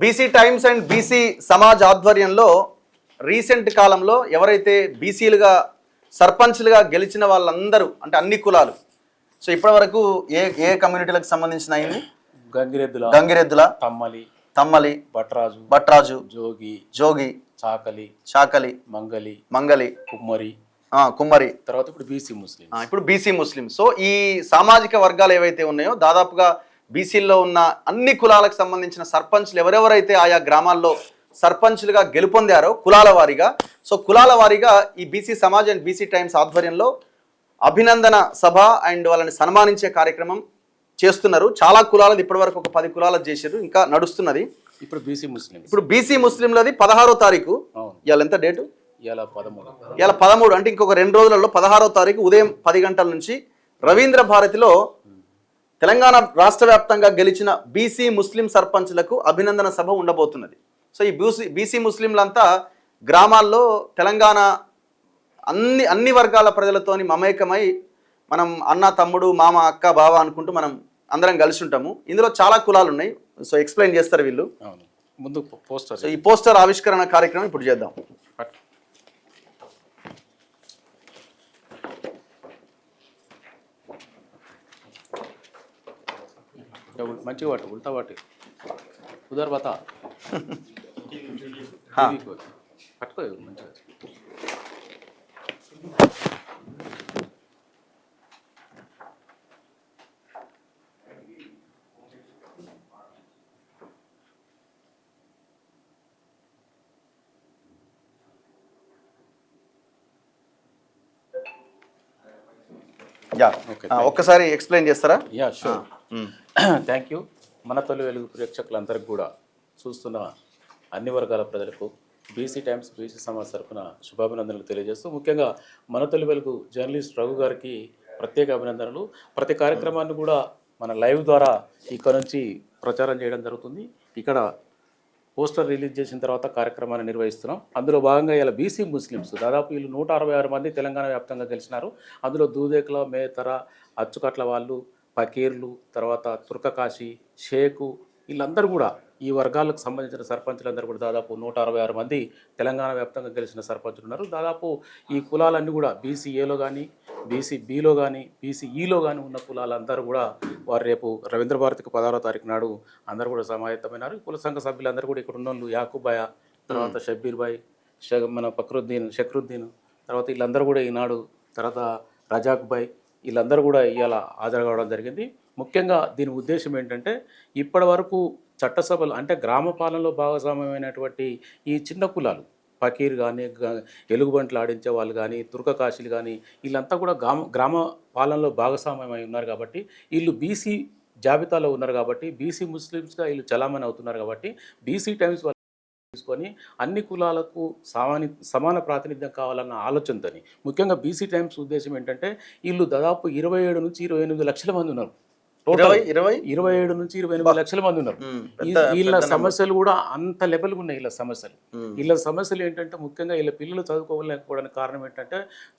BC times and BC Samaj ఆధ్వర్యంలో recent కాలంలో ఎవరైతే బీసీలుగా సర్పంచ్లుగా గెలిచిన వాళ్ళందరూ అంటే అన్ని కులాలు, సో ఇప్పటి వరకు ఏ ఏ కమ్యూనిటీలకు సంబంధించిన అయింది? గంగిరెద్దుల, తమ్మలి, భట్రాజు, జోగి, చాకలి, మంగలి, కుమ్మరి, తర్వాత ఇప్పుడు బీసీ ముస్లిం. సో ఈ సామాజిక వర్గాలు ఏవైతే ఉన్నాయో దాదాపుగా బీసీల్లో ఉన్న అన్ని కులాలకు సంబంధించిన సర్పంచ్లు ఎవరెవరైతే ఆయా గ్రామాల్లో సర్పంచ్లుగా గెలుపొందారో కులాల వారీగా, సో కులాల వారీగా ఈ BC Samaj and BC times ఆధ్వర్యంలో అభినందన సభ అండ్ వాళ్ళని సన్మానించే కార్యక్రమం చేస్తున్నారు. చాలా కులాలది ఇప్పటి వరకు ఒక 10 కులాలకు చేశారు, ఇంకా నడుస్తున్నది. ఇప్పుడు బీసీ ముస్లింలది 16వ తారీఖు. ఇవాళ ఎంత డేటు? ఇవాళ 13. అంటే ఇంకొక 2 రోజులలో 16వ తారీఖు ఉదయం 10 గంటల నుంచి రవీంద్ర భారతిలో తెలంగాణ రాష్ట్ర వ్యాప్తంగా గెలిచిన బీసీ ముస్లిం సర్పంచ్లకు అభినందన సభ ఉండబోతున్నది. సో ఈ బీసీ ముస్లింలంతా గ్రామాల్లో తెలంగాణ అన్ని వర్గాల ప్రజలతోని మమేకమై మనం అన్న, తమ్ముడు, మామ, అక్క, బావ అనుకుంటూ మనం అందరం కలిసి ఉంటాము. ఇందులో చాలా కులాలు ఉన్నాయి. సో ఎక్స్ప్లెయిన్ చేస్తారు వీళ్ళు. ముందు పోస్టర్, సో ఈ పోస్టర్ ఆవిష్కరణ కార్యక్రమం ఇప్పుడు చేద్దాం. మంచిగా పట్టు, ఉల్టా పట్టు, ఉదర్ బతా పట్టుకో మంచిగా. ఒక్కసారి ఎక్స్ప్లెయిన్ చేస్తారా? Yeah sure. Thank you. మన తొలి వెలుగు ప్రేక్షకులందరికీ కూడా, చూస్తున్న అన్ని వర్గాల ప్రజలకు బీసీ టైమ్స్ బీసీ సమాజ్ తరఫున శుభాభినందనలు తెలియజేస్తూ, ముఖ్యంగా మన తొలి వెలుగు జర్నలిస్ట్ రఘు గారికి ప్రత్యేక అభినందనలు. ప్రతి కార్యక్రమాన్ని కూడా మన లైవ్ ద్వారా ఇక్కడ నుంచి ప్రచారం చేయడం జరుగుతుంది. ఇక్కడ పోస్టర్ రిలీజ్ చేసిన తర్వాత కార్యక్రమాన్ని నిర్వహిస్తున్నాం. అందులో భాగంగా ఇలా బీసీ ముస్లిమ్స్ దాదాపు వీళ్ళు 166 మంది తెలంగాణ వ్యాప్తంగా గెలిచినారు. అందులో దూదేకుల, మేతర, అచ్చుకట్ల వాళ్ళు, పకీర్లు, తర్వాత తుర్కకాశి, షేకు, వీళ్ళందరూ కూడా ఈ వర్గాలకు సంబంధించిన సర్పంచులందరూ కూడా దాదాపు 166 మంది తెలంగాణ వ్యాప్తంగా గెలిచిన సర్పంచులు ఉన్నారు. దాదాపు ఈ కులాలన్నీ కూడా బీసీఏలో కానీ, బీసీబీలో కానీ, బీసీఈలో కానీ ఉన్న కులాలందరూ కూడా వారు రేపు రవీంద్ర భారతికి 16వ తారీఖు నాడు అందరూ కూడా సమాయత్తమైనారు. కుల సంఘ సభ్యులందరూ కూడా ఇక్కడ ఉన్న వాళ్ళు యాకూబాయ, తర్వాత షబ్బీర్ భాయ్, మన షక్రుద్దీన్, తర్వాత వీళ్ళందరూ కూడా ఈనాడు, తర్వాత రజాక్ భాయ్, వీళ్ళందరూ కూడా ఇవాళ హాజరు కావడం జరిగింది. ముఖ్యంగా దీని ఉద్దేశం ఏంటంటే, ఇప్పటి వరకు చట్టసభలు అంటే గ్రామ పాలనలో భాగస్వామ్యమైనటువంటి ఈ చిన్న కులాలు, ఫకీర్ కానీ, ఎలుగుబంట్లు ఆడించే వాళ్ళు కానీ, తుర్కకాశీలు కానీ, వీళ్ళంతా కూడా గ్రామ పాలనలో భాగస్వామ్యమై ఉన్నారు కాబట్టి, వీళ్ళు బీసీ జాబితాలో ఉన్నారు కాబట్టి, బీసీ ముస్లిమ్స్గా వీళ్ళు చలామణి అవుతున్నారు కాబట్టి, బీసీ టైమ్స్ తీసుకొని అన్ని కులాలకు సమాన ప్రాతినిధ్యం కావాలన్న ఆలోచనతోని, ముఖ్యంగా బీసీ టైమ్స్ ఉద్దేశం ఏంటంటే, వీళ్ళు దాదాపు 27 నుంచి 28 లక్షల మంది ఉన్నారు. 27 నుంచి 28 లక్షల మంది ఉన్నారు. వీళ్ళ సమస్యలు కూడా అంత లెవెల్గా ఉన్నాయి. వీళ్ళ సమస్యలు ఏంటంటే, ముఖ్యంగా వీళ్ళ పిల్లలు చదువుకోలేకపోవడానికి కారణం ఏంటంటే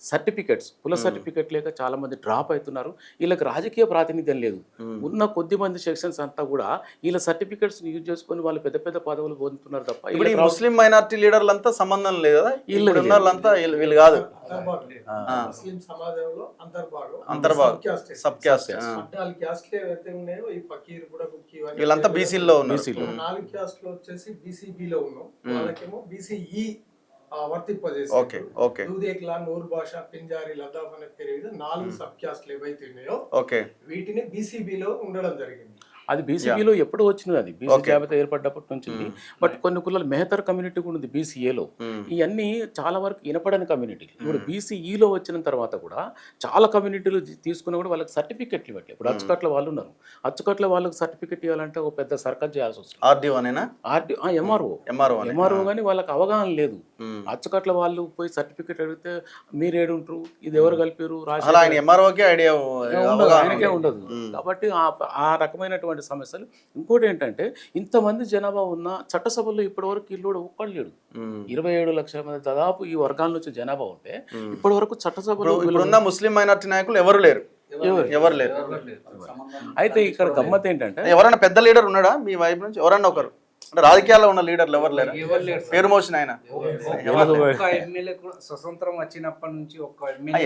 సర్టిఫికెట్స్, కుల సర్టిఫికెట్ లేక చాలా మంది డ్రాప్ అవుతున్నారు. వీళ్ళకి రాజకీయ ప్రాతినిధ్యం లేదు. ఉన్న కొద్ది మంది సెక్షన్స్ అంతా కూడా వీళ్ళ సర్టిఫికెట్స్ యూజ్ చేసుకొని వాళ్ళు పెద్ద పెద్ద పదవులు పొందుతున్నారు తప్ప ముస్లిం మైనారిటీ లీడర్లంతా సంబంధం లేదు కదా. వీళ్ళు కాదు, వీళ్ళంతా బీసీలో ఉన్నారు. 4 క్యాస్ట్లు వచ్చేసి బీసీబీలో ఉన్నాం, వాళ్ళకేమో బీసీఈ వర్తింపజేసి దూదేకుల, నూర్ భాష, పింజారి, లదాఫ్ అనే పేరు మీద 4 సబ్ క్యాస్ట్లు ఏవైతే ఉన్నాయో వీటిని బీసీబీలో ఉండడం జరిగింది. అది బీసీబీలో ఎప్పుడు వచ్చినది, అది బీసీ జాబితా ఏర్పడ్డప్పటి నుంచి. బట్ కొన్ని కులాలు మెహతర్ కమ్యూనిటీ కూడా ఉంది బీసీఏలో. ఇవన్నీ చాలా వరకు వినపడని కమ్యూనిటీ. ఇప్పుడు బీసీఈలో వచ్చిన తర్వాత కూడా చాలా కమ్యూనిటీలు తీసుకుని కూడా వాళ్ళకి సర్టిఫికెట్లు ఇవ్వట్లేదు. ఇప్పుడు అచ్చుకట్ల వాళ్ళు ఉన్నారు, అచ్చుకట్ల వాళ్ళకి సర్టిఫికెట్ ఇవ్వాలంటే ఒక పెద్ద సర్కస్ చేయాల్సి వస్తుంది. ఎంఆర్ఓ కానీ వాళ్ళకి అవగాహన లేదు. అచ్చుకట్ల వాళ్ళు పోయి సర్టిఫికెట్ అడిగితే మీరేడుంటారు, ఇది ఎవరు కలిపారు, ఆయనకే ఉండదు. కాబట్టి ఆ రకమైనటువంటి సమస్యలు. ఇంకోటి ఏంటంటే, ఇంతమంది జనాభా ఉన్న చట్టసభల్లో ఇప్పటి వరకు ఇల్లు ఒక్కడు లేడు. 27 లక్షల మంది దాదాపు ఈ వర్గాల నుంచి జనాభా ఉంటే ఇప్పటి వరకు చట్టసభలో ముస్లిం మైనారిటీ నాయకులు ఎవరు లేరు. ఎవరు లేరు. అయితే ఇక్కడ గమ్మత్ ఏంటంటే, ఎవరైనా పెద్ద లీడర్ ఉన్నాడా మీ వైపు నుంచి? ఎవరన్నా ఒకరు అంటే రాజకీయాల్లో ఉన్న లీడర్లు ఎవరు లేరు, ఎవరు లేరు సార్. పేరు మోసిన ఆయన ఒక్క ఎమ్మెల్యే కూడా స్వతంత్రం వచ్చినప్పటి నుంచి ఒక్క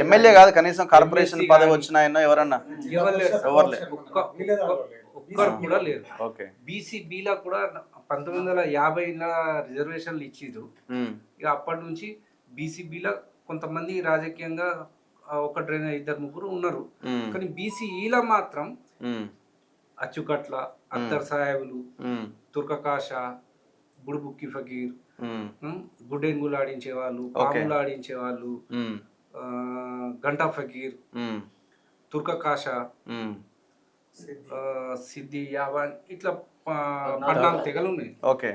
ఎమ్మెల్యే కాదు, కనీసం కార్పొరేషన్ పదవి వచ్చిన ఆయన ఎవరన్నా ఎవరు లేరు సార్. ఎవరు లేరు. ఒక్కరు కూడా లేరు. ఓకే. బీసీబీలో కూడా 1950లో రిజర్వేషన్లు ఇచ్చిరు. ఇక అప్పటి నుంచి బీసీబీలో కొంతమంది రాజకీయంగా ఒకటి ఇద్దరు ముగ్గురు ఉన్నారు. కానీ బీసీఈలో మాత్రం అచ్చుకట్ల, అత్తర్ సాహెబులు, తుర్కకాష, బుడుబుక్కి ఫకీర్, గుడ్డెంగులు ఆడించే వాళ్ళు, పాములు ఆడించే వాళ్ళు, గంటా ఫకీర్, తుర్కకాష, సిద్ధి, యావాన్, ఇట్లా 14 తెగలు ఉన్నాయి. ఓకే.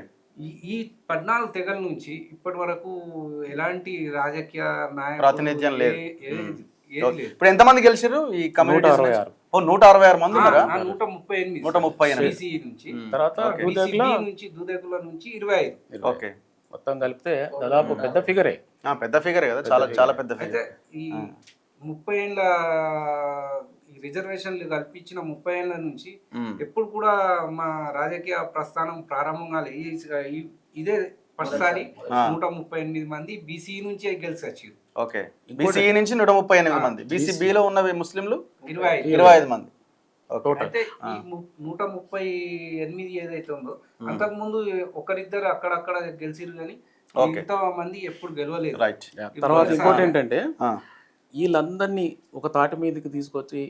ఈ 14 తెగల నుంచి ఇప్పటి వరకు ఎలాంటి రాజకీయ ప్రాతినిధ్యం లేదు. లేదు. ఇప్పుడు ఎంతమంది గెలిచారు ఈ కమ్యూనిటీ? 166 మంది ఉన్నారా? 138 బీసీ నుంచి, తర్వాత నుంచి దూదేకుల నుంచి 25. ఓకే. మొత్తం కలిపితే దాదాపు పెద్ద ఫిగరే. పెద్ద ఫిగరే కదా, చాలా చాలా పెద్ద ఫిగర్. అయితే ఈ 30 ఏళ్ళ రిజర్వేషన్లు కల్పించిన 30 ఏళ్ళ నుంచి ఎప్పుడు కూడా మా రాజకీయ ప్రస్థానం ప్రారంభం కాలేదు. ఇదే ఫస్ట్ సారి 138 మంది బీసీ నుంచి గెలిచి వచ్చారు. ఓకే. బీసీ నుంచి 138 మంది, బీసీబీలో ఉన్నవి ముస్లింలు 25 మంది. అయితే ఈ 138 ఏదైతే ఉందో అంతకు ముందు ఒకరిద్దరు అక్కడక్కడ గెలిచిరు కానీ ఇంత మంది ఎప్పుడు గెలవలేదు. రైట్. తర్వాత ఇంకోటి ఏంటంటే వీళ్ళందరినీ ఒక తాటి మీదకి తీసుకొచ్చి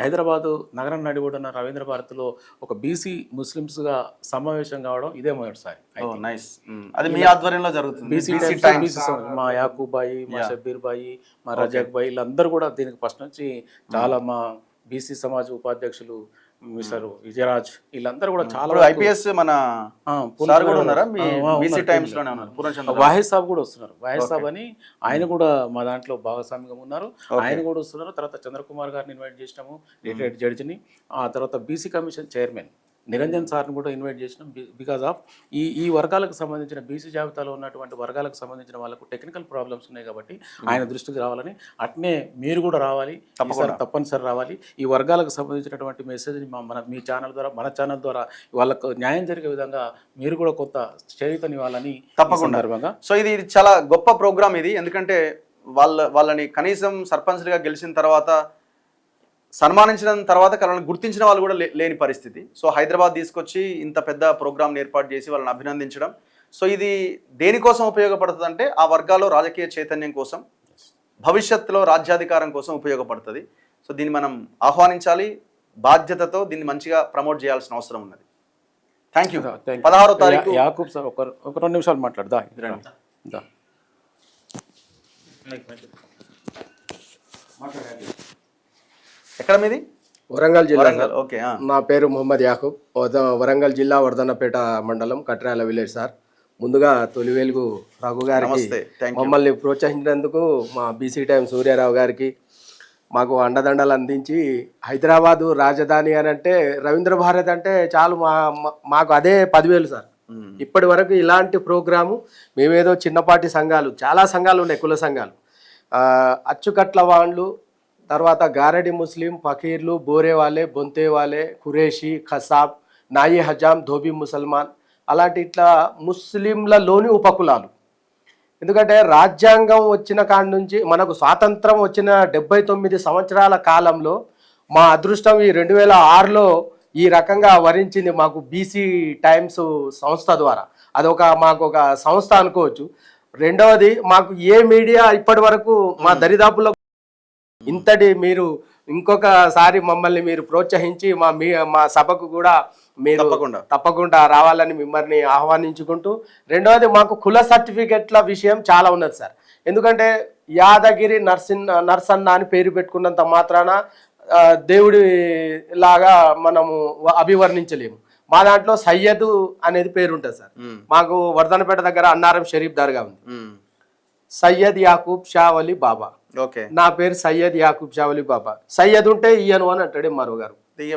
హైదరాబాదు నగరం నడిబొడ్డున రవీంద్ర భారతిలో ఒక బీసీ ముస్లిమ్స్గా సమావేశం కావడం ఇదే మొదటిసారి. అది మీ ఆధ్వర్యంలో జరుగుతుంది. మా యాకూబ్ బాయి, మా షబ్బీర్ బాయి, మా రజాక్ బాయి వీళ్ళందరూ కూడా దీనికి ఫస్ట్ నుంచి చాలా మా బీసీ సమాజ్ ఉపాధ్యక్షులు మిస్టర్ విజయరాజ్ వీళ్ళందరూ కూడా చాలా ఐపీఎస్ మన సార్ కూడా ఉన్నారా బీసీ టైమ్స్ లోనే ఉన్నారు. వాహిద్ సాబ్ కూడా వస్తున్నారు. వాహిద్ సాబ్ అని ఆయన కూడా మా దాంట్లో భాగస్వామ్యంగా ఉన్నారు. ఆయన కూడా వస్తున్నారు. తర్వాత చంద్రకుమార్ గారిని ఇన్వైట్ చేసినాము, రిటైర్డ్ జడ్జిని. ఆ తర్వాత బీసీ కమిషన్ చైర్మన్ నిరంజన్ సార్ని కూడా ఇన్వైట్ చేసినాం. బికాజ్ ఆఫ్ ఈ వర్గాలకు సంబంధించిన బీసీ జాబితాలో ఉన్నటువంటి వర్గాలకు సంబంధించిన వాళ్ళకు టెక్నికల్ ప్రాబ్లమ్స్ ఉన్నాయి కాబట్టి ఆయన దృష్టికి రావాలని, అట్నే మీరు కూడా రావాలి, తప్పనిసరి రావాలి. ఈ వర్గాలకు సంబంధించినటువంటి మెసేజ్ని మీ ఛానల్ ద్వారా, మన ఛానల్ ద్వారా వాళ్ళకు న్యాయం జరిగే విధంగా మీరు కూడా కొంత చేయూతనివ్వాలని తప్పకుండా. సో ఇది చాలా గొప్ప ప్రోగ్రామ్ ఇది. ఎందుకంటే వాళ్ళని కనీసం సర్పంచ్గా గెలిచిన తర్వాత సన్మానించిన తర్వాత వాళ్ళని గుర్తించిన వాళ్ళు కూడా లేని పరిస్థితి. సో హైదరాబాద్ తీసుకొచ్చి ఇంత పెద్ద ప్రోగ్రామ్ ఏర్పాటు చేసి వాళ్ళని అభినందించడం. సో ఇది దేనికోసం ఉపయోగపడుతుంది అంటే ఆ వర్గాల్లో రాజకీయ చైతన్యం కోసం, భవిష్యత్తులో రాజ్యాధికారం కోసం ఉపయోగపడుతుంది. సో దీన్ని మనం ఆహ్వానించాలి, బాధ్యతతో దీన్ని మంచిగా ప్రమోట్ చేయాల్సిన అవసరం ఉన్నది. Thank you. 16వ తారీఖు యాకూబ్ సార్ ఒక 2 నిమిషాలు మాట్లాడదా? ఎక్కడ మీది? వరంగల్ జిల్లా. ఓకే. నా పేరు మొహమ్మద్ యాకూబ్, వరంగల్ జిల్లా వర్ధన్నపేట మండలం కట్రాల విలేజ్ సార్. ముందుగా తొలి వెలుగు రఘు గారికి మమ్మల్ని ప్రోత్సహించినందుకు, మా బీసీ టైమ్ సూర్యారావు గారికి మాకు అండదండలు అందించి, హైదరాబాదు రాజధాని అని అంటే రవీంద్ర భారత్ అంటే చాలు మాకు అదే 10,000 సార్. ఇప్పటి వరకు ఇలాంటి ప్రోగ్రాము మేమేదో చిన్నపాటి సంఘాలు, చాలా సంఘాలు ఉన్నాయి, కుల సంఘాలు, అచ్చుకట్ల వాళ్ళు, తర్వాత గారడి ముస్లిం, ఫకీర్లు, బోరే వాళ్ళే, బొంతే వాళ్ళే, ఖురేషి, ఖసాబ్, నాయి హజాం, ధోబీ ముసల్మాన్, అలాంటి ఇట్లా ముస్లింలలోని ఉపకులాలు. ఎందుకంటే రాజ్యాంగం వచ్చిన కాడి నుంచి మనకు స్వాతంత్రం వచ్చిన 79 సంవత్సరాల కాలంలో మా అదృష్టం ఈ 2006లో ఈ రకంగా వరించింది మాకు బీసీ టైమ్స్ సంస్థ ద్వారా. అదొక మాకు ఒక సంస్థ అనుకోవచ్చు. రెండవది, మాకు ఏ మీడియా ఇప్పటి వరకు మా దరిదాపుల్లో ఇంతటి మీరు ఇంకొకసారి మమ్మల్ని మీరు ప్రోత్సహించి మా సభకు కూడా మీరు తప్పకుండా రావాలని మిమ్మల్ని ఆహ్వానించుకుంటూ, రెండవది మాకు కుల సర్టిఫికెట్ల విషయం చాలా ఉన్నది సార్. ఎందుకంటే యాదగిరి నర్సన్న అని పేరు పెట్టుకున్నంత మాత్రాన దేవుడి లాగా మనము అభివర్ణించలేము. మా దాంట్లో సయ్యద్ అనేది పేరు ఉంటుంది సార్. మాకు వర్ధనపేట దగ్గర అన్నారం షరీఫ్ దర్గా ఉంది. సయ్యద్ యాకూబ్ షావలి బాబా. నా పేరు సయ్యద్ యాకూబ్ షావలి బాబా. సయ్యద్ ఉంటే ఈయను అని అంటాడు మరో గారు.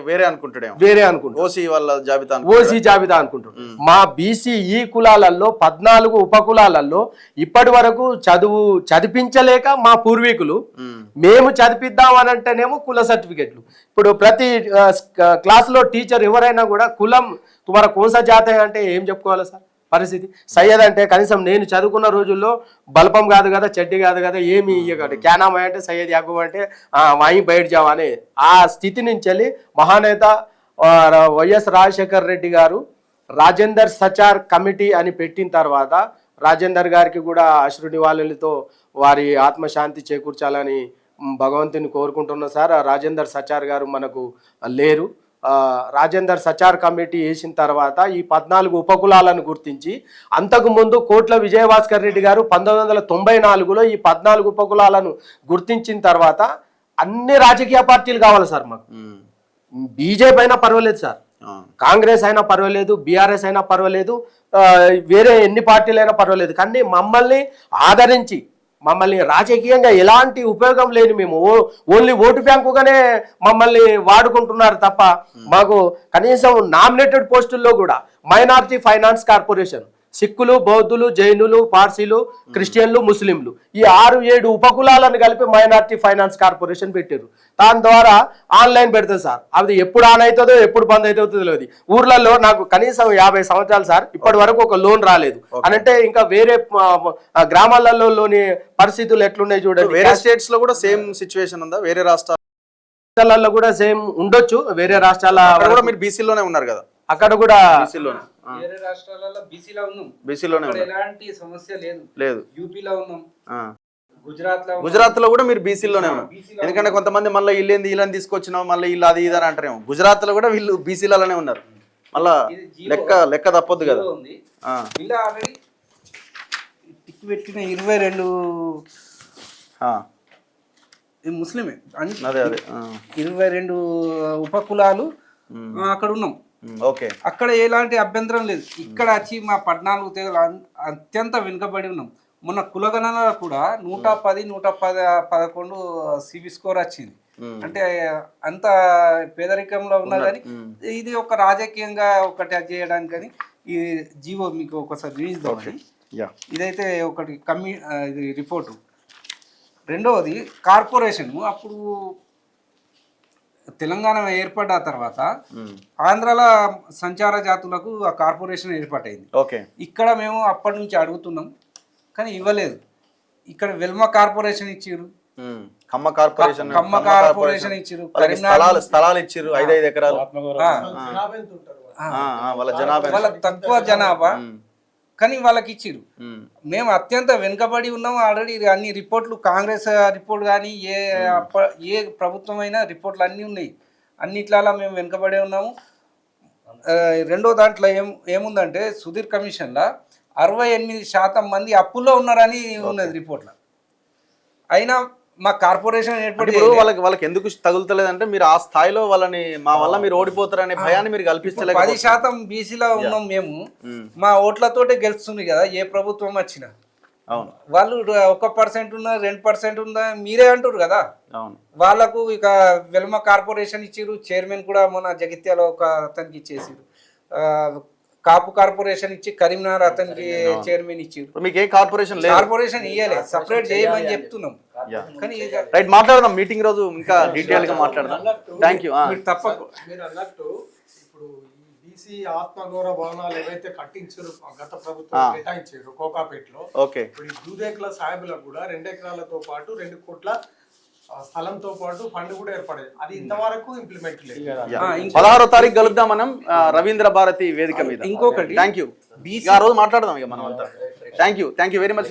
వేరే అనుకుంటాడేమో, వేరే అనుకుంటారు, ఓసీ వాళ్ళ జాబితా ఓసీ జాబితా అనుకుంటారు. మా బీసీఈ కులాలలో 14 ఉపకులాలలో ఇప్పటి వరకు చదివించలేక మా పూర్వీకులు మేము చదివిద్దామని అంటేనేమో కుల సర్టిఫికెట్లు. ఇప్పుడు ప్రతి క్లాసులో టీచర్ ఎవరైనా కూడా కులం తుమార కోస జాత అంటే ఏం చెప్పుకోవాలి సార్ పరిస్థితి? సయ్యద్ అంటే కనీసం నేను చదువుకున్న రోజుల్లో బల్పం కాదు కదా, చెడ్డి కాదు కదా, ఏమి ఇయ్యకండి, క్యానామా అంటే సయ్యద్ యాకూబ్ అంటే వాయి బయట జావా అనే ఆ స్థితి నుంచి వెళ్ళి మహానేత వైఎస్ రాజశేఖర్ రెడ్డి గారు రాజేందర్ సచార్ కమిటీ అని పెట్టిన తర్వాత రాజేందర్ గారికి కూడా అశ్రు నివాళులతో వారి ఆత్మశాంతి చేకూర్చాలని భగవంతుని కోరుకుంటున్నా సార్. రాజేందర్ సచార్ గారు మనకు లేరు. రాజేందర్ సచార్ కమిటీ వేసిన తర్వాత ఈ 14 ఉపకులాలను గుర్తించి, అంతకుముందు కోట్ల విజయభాస్కర్ రెడ్డి గారు 1994లో ఈ 14 ఉపకులాలను గుర్తించిన తర్వాత అన్ని రాజకీయ పార్టీలు కావాలి సార్ మాకు. బీజేపీ అయినా పర్వాలేదు సార్, కాంగ్రెస్ అయినా పర్వాలేదు, బీఆర్ఎస్ అయినా పర్వాలేదు, వేరే ఎన్ని పార్టీలు అయినా పర్వాలేదు, కానీ మమ్మల్ని ఆదరించి మమ్మల్ని రాజకీయంగా ఎలాంటి ఉపయోగం లేని మేము ఓన్లీ ఓటు బ్యాంకుగానే మమ్మల్ని వాడుకుంటున్నారు తప్ప మాకు కనీసం నామినేటెడ్ పోస్టుల్లో కూడా మైనారిటీ ఫైనాన్స్ కార్పొరేషన్, సిక్కులు, బౌద్ధులు, జైనులు, పార్సీలు, క్రిస్టియన్లు, ముస్లింలు ఈ 6-7 ఉపకులాలను కలిపి మైనారిటీ ఫైనాన్స్ కార్పొరేషన్ పెట్టారు. దాని ద్వారా ఆన్లైన్ పెడతారు సార్. అది ఎప్పుడు ఆన్ అవుతుందో ఎప్పుడు బంద్ అవుతుందో తెలియదు. ఊర్లలో నాకు కనీసం 50 సంవత్సరాలు సార్, ఇప్పటి వరకు ఒక లోన్ రాలేదు అని అంటే ఇంకా వేరే గ్రామాలలోని పరిస్థితులు ఎట్లున్నాయి చూడండి. వేరే స్టేట్స్ లో కూడా సేమ్ సిచ్యువేషన్ ఉందా? వేరే రాష్ట్రాలలో కూడా సేమ్ ఉండొచ్చు. వేరే రాష్ట్రాల కూడా మీరు బీసీలోనే ఉన్నారు కదా, అక్కడ కూడా వేరే రాష్ట్రాలలో బీసీలో ఉన్నాం, బీసీలోనే ఎలాంటి సమస్య లేదు. యూపీలో ఉన్నాం, గుజరాత్ లో కూడా మీరు బీసీలోనే ఉన్నారు. ఎందుకంటే కొంతమంది మళ్ళీ వీళ్ళని తీసుకొచ్చినావు, మళ్ళీ వీళ్ళు అది ఇది అని అంటారేమో. గుజరాత్ లో కూడా వీళ్ళు బీసీలలోనే ఉన్నారు. మళ్ళా లెక్క తప్పొద్దు కదా. ఇలా ఆల్రెడీ టిక్ పెట్టిన 22 ముస్లిమే, 22 ఉపకులాలు అక్కడ ఉన్నాం. అక్కడ ఎలాంటి అభ్యంతరం లేదు. ఇక్కడ వచ్చి మా 14 తెగలు అత్యంత వెనుకబడి ఉన్నాం. మొన్న కులగణనలో కూడా 110, 111 సిబి స్కోర్ వచ్చింది. అంటే అంత పేదరికంలో ఉన్నా కానీ ఇది ఒక రాజకీయంగా ఒకటి చేయడానికి కానీ ఈ జీవో మీకు ఒకసారి రిలీజ్ అవ్వాలి. ఇదైతే ఒకటి ఇది రిపోర్టు. రెండవది కార్పొరేషన్, అప్పుడు తెలంగాణ ఏర్పడ్డ తర్వాత ఆంధ్రాలో సంచార జాతులకు ఆ కార్పొరేషన్ ఏర్పాటైంది. ఇక్కడ మేము అప్పటి నుంచి అడుగుతున్నాం కానీ ఇవ్వలేదు. ఇక్కడ వెల్మ కార్పొరేషన్ ఇచ్చిర్రు, ఖమ్మ కార్పొరేషన్ ఇచ్చిర్రు, స్థలాలు ఇచ్చిర్రు 5-5 ఎకరాలు. వాళ్ళ తక్కువ జనాభా కానీ వాళ్ళకి ఇచ్చిర్రు. మేము అత్యంత వెనుకబడి ఉన్నాము. ఆల్రెడీ అన్ని రిపోర్ట్లు, కాంగ్రెస్ రిపోర్ట్ కానీ ఏ ప్రభుత్వం అయినా రిపోర్ట్లు అన్నీ ఉన్నాయి. అన్నిట్లలో మేము వెనుకబడే ఉన్నాము. రెండో దాంట్లో ఏముందంటే సుధీర్ కమిషన్లో 68% మంది అప్పుల్లో ఉన్నారని ఉన్నది రిపోర్ట్లో. అయినా మా కార్పొరేషన్ ఏర్పడి వాళ్ళకి ఎందుకు తగులుతలేదంటే మీరు ఆ స్థాయిలో వాళ్ళని మా వల్ల మీరు ఓడిపోతారనే భయాన్ని మీరు కల్పించలేదు. 10% బీసీలో ఉన్నాం మేము. మా ఓట్లతోటే గెలుస్తుంది కదా ఏ ప్రభుత్వం వచ్చినా. అవును, వాళ్ళు 1% ఉన్నా 2% ఉందా మీరే అంటారు కదా. అవును, వాళ్ళకు ఇక వెల్మ కార్పొరేషన్ ఇచ్చిర్రు. చైర్మన్ కూడా మన జగిత్యాలో ఒక అతనికి ఇచ్చేసిరు. కాపు కార్పొరేషన్ ఇచ్చి కరీంనగర్ అతనికి చైర్మన్ ఇచ్చిర్రు. మీకు ఏ కార్పొరేషన్ లేదు? కార్పొరేషన్ ఇయ్యలే, సపరేట్ చేయమని చెప్తున్నాం. కానీ రైట్, మాట్లాడదాం మీటింగ్ రోజు ఇంకా డీటెయిల్ గా మాట్లాడదాం. Thank you. మీరు అన్నట్టు ఇప్పుడు బీసీ ఆత్మగౌరవ భవనాలు ఏవైతే కట్టించారు గత ప్రభుత్వం కేటాయించారు కోకాపేటలో, ఇప్పుడు ఈ దూదేకుల సాహెబులకు కూడా 2 ఎకరాలతో పాటు 2 కోట్ల స్థలంతో పాటు ఫండ్ కూడా ఏర్పడేది. అది ఇంతవరకు ఇంప్లిమెంట్ లేదు. 16వ తారీఖు కలుద్దాం మనం రవీంద్ర భారతి వేదిక మీద. ఇంకొకటి థ్యాంక్ యూ. ఆ రోజు మాట్లాడదాం ఇక మనం అంతా. Thank you very much.